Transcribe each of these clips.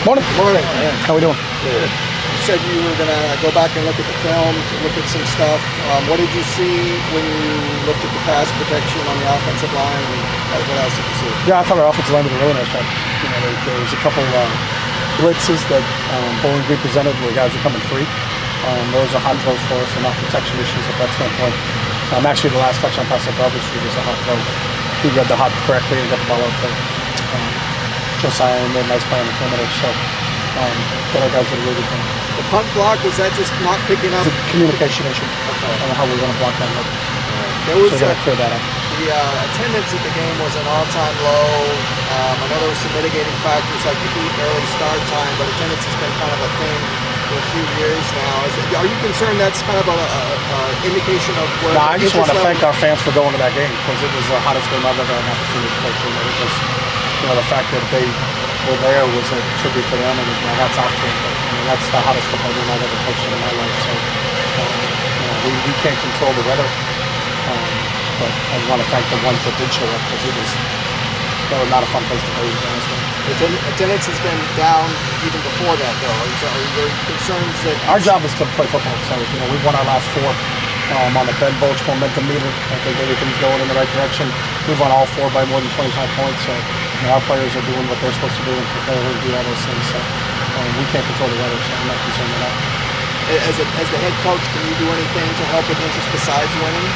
Morning. Morning. How we doing? Good. You said you were going to go back and look at the film, to look at some stuff. What did you see when you looked at the pass protection on the offensive line, and what else did you see? Yeah, I thought our offensive line did a really nice job. You know, there was a couple blitzes that Bowling Green presented where guys were coming free. Those are hot throws for us and not protection issues at that standpoint. Actually, the last touchdown pass at Garbage Street was a hot throw. He read the hot correctly and got the ball out there. Josiah made a nice play on the perimeter, so but our guys did a really good thing. The punt block, was that just not picking up? It's a communication issue. Okay. I don't know how we're going to block that. There was so we got to clear that up. The attendance at the game was an all-time low. I know there were some mitigating factors like the heat and early start time, but attendance has been kind of a thing for a few years now. Are you concerned that's kind of an indication of where? No, I just want to thank our fans for going to that game because it was the hottest game I've ever had an opportunity to coach in. It was, you know, the fact that they were there was a tribute to them, and my hat's off to them. But, I mean, that's the hottest football game I've ever coached in my life. So, you know, we can't control the weather, but I want to thank the ones that did show up because that was not a fun place to play. Attendance has been down even before that, though. Are there concerns that our job is to play football? So, you know, we've won our last 4 on the Ben Bulge momentum meter. I think everything's going in the right direction. We've won all 4 by more than 25 points. So, you know, our players are doing what they're supposed to do and prepare and do all those things. So, we can't control the weather, so I'm not concerned with that. As the head coach, can you do anything to help with interest besides winning?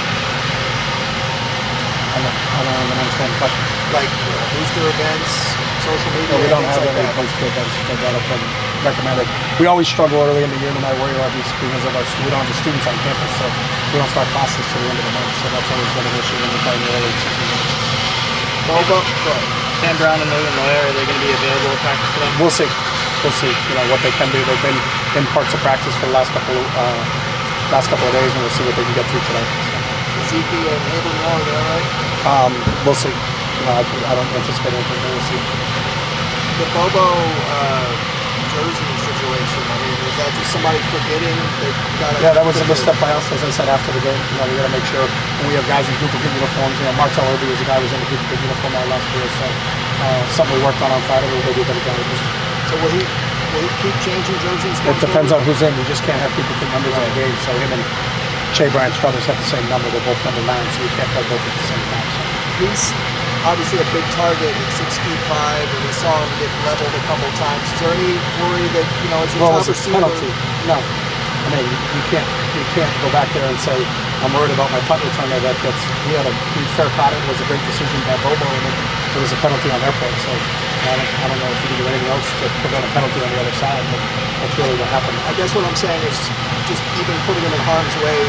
I don't even understand the question. Like booster events, social media. We don't have like any booster events that have been recommended. We always struggle early in the year, no matter where you are, because of we don't have the students on campus, so we don't start classes till the end of the month. So that's always been an issue when we're playing early season games. Sam Brown and Logan Moyer, are they going to be available to practice for them? We'll see. You know what they can do. They've been in parts of practice for the last couple of days, and we'll see what they can get through today. So. Zeke and Abel Moore, are right? We'll see. You know, I don't anticipate anything, but we'll see. The Bobo jersey situation, I mean, is that just somebody forgetting? Yeah, that was a misstep by us, as I said after the game. You know, we got to make sure when we have guys in duplicate uniforms. You know, Martel Irby was the guy who was in a duplicate uniform all last year, so something we worked on Friday. We'll do a better job of this. So will he keep changing jerseys? It depends on who's in. We just can't have duplicate numbers in the game. So him and Shea Bryant's brothers have the same number. They're both number 9, so you can't play both at the same time. So. He's obviously a big target at 6'5", and we saw him get leveled a couple times. Is there any worry that, you know, as your top receiver? Penalty. No. I mean, you can't go back there and say, I'm worried about my punt returner. He fair caught it. It was a great decision by Bobo, and it was a penalty on their part. So I don't know if you can do anything else to prevent a penalty on the other side, but that's really what happened. I guess what I'm saying is just even putting him in harm's way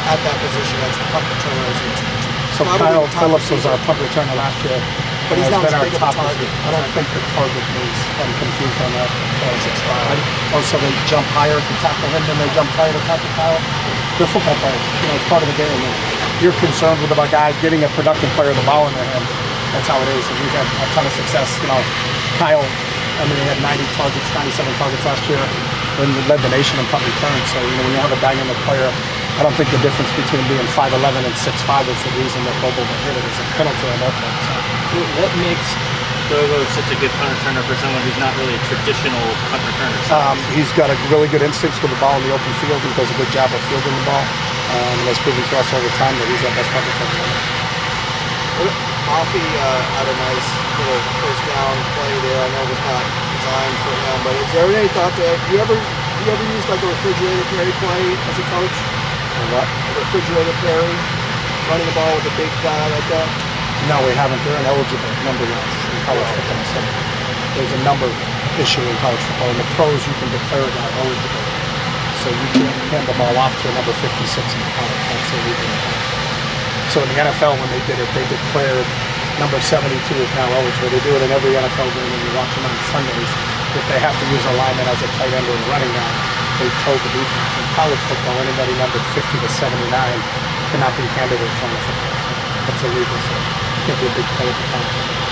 at that position as the punt returner. So Kyle Phillips was our punt returner last year. But he's not as big of a target. I don't think the target means. I'm confused on that. 6'5". So they jump higher to tackle him than they jump higher to tackle Kyle. They're football players. You know, it's part of the game. And you're concerned with about guys getting a productive player the ball in their hands. That's how it is. And we've had a ton of success. You know, Kyle, I mean, he had 90 targets, 97 targets last year, and led the nation in punt return. So, you know, when you have a dynamic player, I don't think the difference between being 5'11" and 6'5" is the reason that Bobo got hit. It is a penalty on their part. So. What makes Bobo such a good punt returner for someone who's not really a traditional punt returner? He's got a really good instincts with the ball in the open field. He does a good job of fielding the ball. And has proven to us over time that he's our best punt returner. Alfie had a nice little first down play there. I know it was not designed for him, but is there any thought that you ever used like a refrigerator Perry play as a coach? What? A refrigerator Perry, running the ball with a big guy like that? No, we haven't. They're ineligible number-wise in college football. So there's a number issue in college football. In the pros, you can declare a guy eligible. So you can't hand the ball off to a number 56 in college. That's illegal in college. So in the NFL, when they did it, they declared number 72 is now eligible. They do it in every NFL game when you watch them on Sundays. If they have to use a lineman as a tight end or a running guy, they told the defense. In college football, anybody numbered 50 to 79 cannot be handed a thrown a football. So that's illegal. So it can't be a big play at the college football.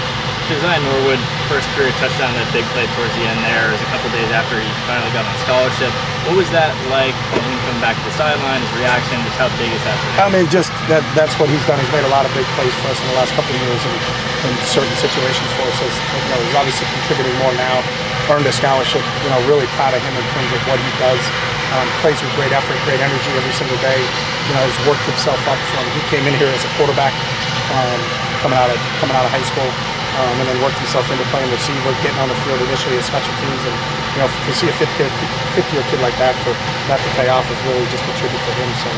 Josiah Norwood, first career touchdown, that big play towards the end there. It was a couple days after he finally got on scholarship. What was that like, him coming back to the sideline, his reaction, just how big is that for him? I mean, just that's what he's done. He's made a lot of big plays for us in the last couple of years in certain situations for us. You know, he's obviously contributing more now. earned a scholarship. Really proud of him in terms of what he does. Plays with great effort, great energy every single day. Has worked himself up from, he came in here as a quarterback, coming out of high school, and then worked himself into playing receiver, getting on the field initially as special teams. And to see a fifth-year kid like that, for that to pay off is really just a tribute to him. So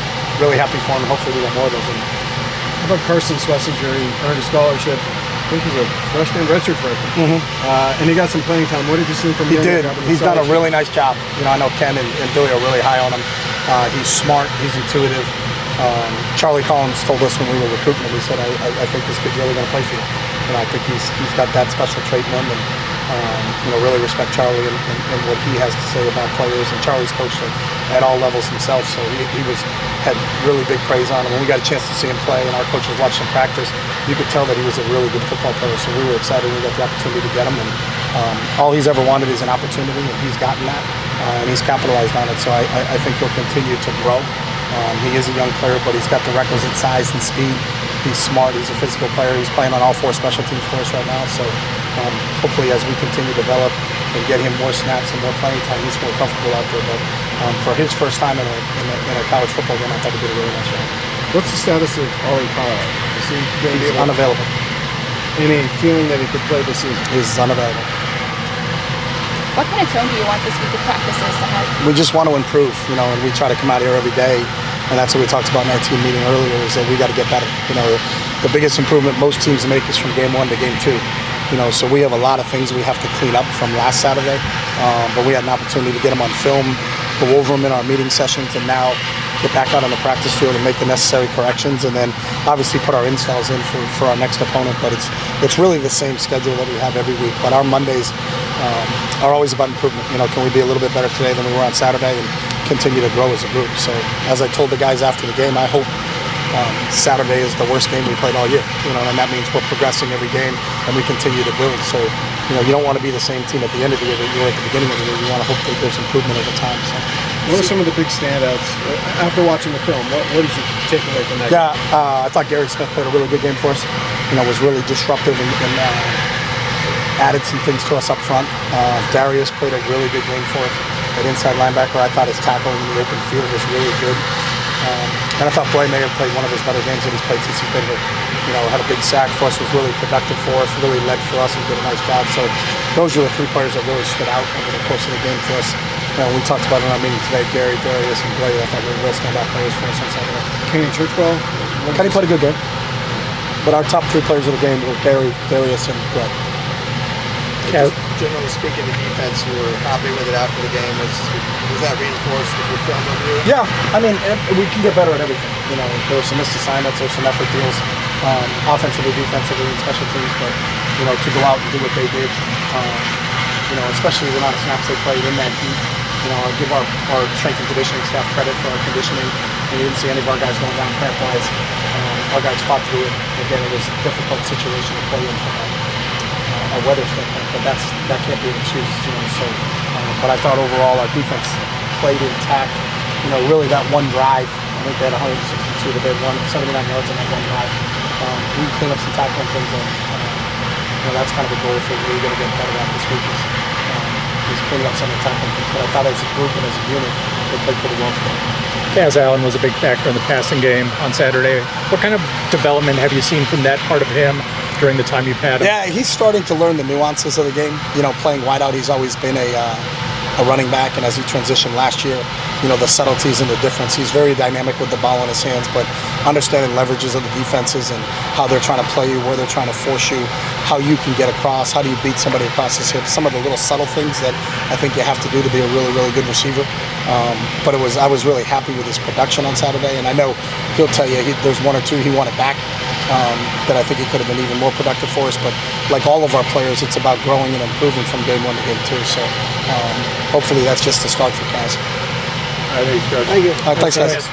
really happy for him. Hopefully we get more of those. How about Carson Schlesinger? He earned a scholarship. I think he's a freshman, redshirt freshman. And he got some playing time. What did you see from him? He did. He's done a really nice job. I know Ken and Billy are really high on him. He's smart. He's intuitive. Charlie Collins told us when we were recruiting him, he said, I think this kid's really going to play for you. I think he's got that special trait in him. And really respect Charlie and what he has to say about players. And Charlie's coached at all levels himself, so he had really big praise on him. When we got a chance to see him play and our coaches watched him practice, you could tell that he was a really good football player. So we were excited when we got the opportunity to get him. And all he's ever wanted is an opportunity, and he's gotten that, and he's capitalized on it. So I think he'll continue to grow. He is a young player, but he's got the requisite size and speed. He's smart. He's a physical player. He's playing on all 4 special teams for us right now. So hopefully, as we continue to develop and get him more snaps and more playing time, he's more comfortable out there. But for his first time in a college football game, I thought he did a really nice job. What's the status of Ollie Powell? Is he going to be He's unavailable. Any feeling that he could play this season? He's unavailable. What kind of tone do you want this week of practices to have? We just want to improve, and we try to come out here every day. And that's what we talked about in our team meeting earlier, is that we got to get better. The biggest improvement most teams make is from game 1 to game 2. So we have a lot of things we have to clean up from last Saturday. But we had an opportunity to get them on film, go over them in our meeting sessions, and now get back out on the practice field and make the necessary corrections, and then obviously put our installs in for our next opponent. But it's really the same schedule that we have every week. But our Mondays are always about improvement. Can we be a little bit better today than we were on Saturday, and continue to grow as a group? So as I told the guys after the game, I hope Saturday is the worst game we played all year. And that means we're progressing every game and we continue to build. So you don't want to be the same team at the end of the year that you were at the beginning of the year. You want to hope that there's improvement over time. So. What are some of the big standouts after watching the film? What did you take away from that? Yeah, I thought Gary Smith played a really good game for us. Was really disruptive and added some things to us up front. Darius played a really good game for us at inside linebacker. I thought his tackling in the open field was really good. And I thought Blay may have played one of his better games that he's played since he's been here. Had a big sack for us, was really productive for us, really led for us and did a nice job. So those are the 3 players that really stood out over the course of the game for us. We talked about it in our meeting today, Gary, Darius, and Blay. I thought were real standout players for us on Saturday. Kenny Churchwell? Kenny played a good game. But our top 3 players of the game were Gary, Darius, and Blay. Generally speaking, the defense, you were happy with it after the game. Was that reinforced with your film review? Yeah, we can get better at everything. There were some missed assignments, there were some effort deals, offensively, defensively, and special teams. But to go out and do what they did, especially the amount of snaps they played in that heat. I give our strength and conditioning staff credit for our conditioning. We didn't see any of our guys going down cramp-wise. Our guys fought through it. Again, it was a difficult situation to play in from a weather standpoint, but that can't be an excuse. So, but I thought overall our defense played intact. Really that one drive, I think they had 162, but they had 79 yards on that one drive. We cleaned up some tackling things, and that's kind of a goal for we're going to get better at this week. Is cleaning up some of the tackling things. But I thought as a group and as a unit, they played pretty well today. Kaz Allen was a big factor in the passing game on Saturday. What kind of development have you seen from that part of him during the time you've had him? Yeah, he's starting to learn the nuances of the game. Playing wideout, he's always been a running back, and as he transitioned last year, the subtleties and the difference. He's very dynamic with the ball in his hands, but understanding leverages of the defenses and how they're trying to play you, where they're trying to force you, how you can get across, how do you beat somebody across his hips, some of the little subtle things that I think you have to do to be a really, really good receiver. But I was really happy with his production on Saturday, and I know he'll tell you there's 1 or 2 he wanted back that I think he could have been even more productive for us. But like all of our players, it's about growing and improving from game 1 to game 2. So hopefully that's just the start for Kaz. Thanks, Coach. Thank you. Thanks, guys.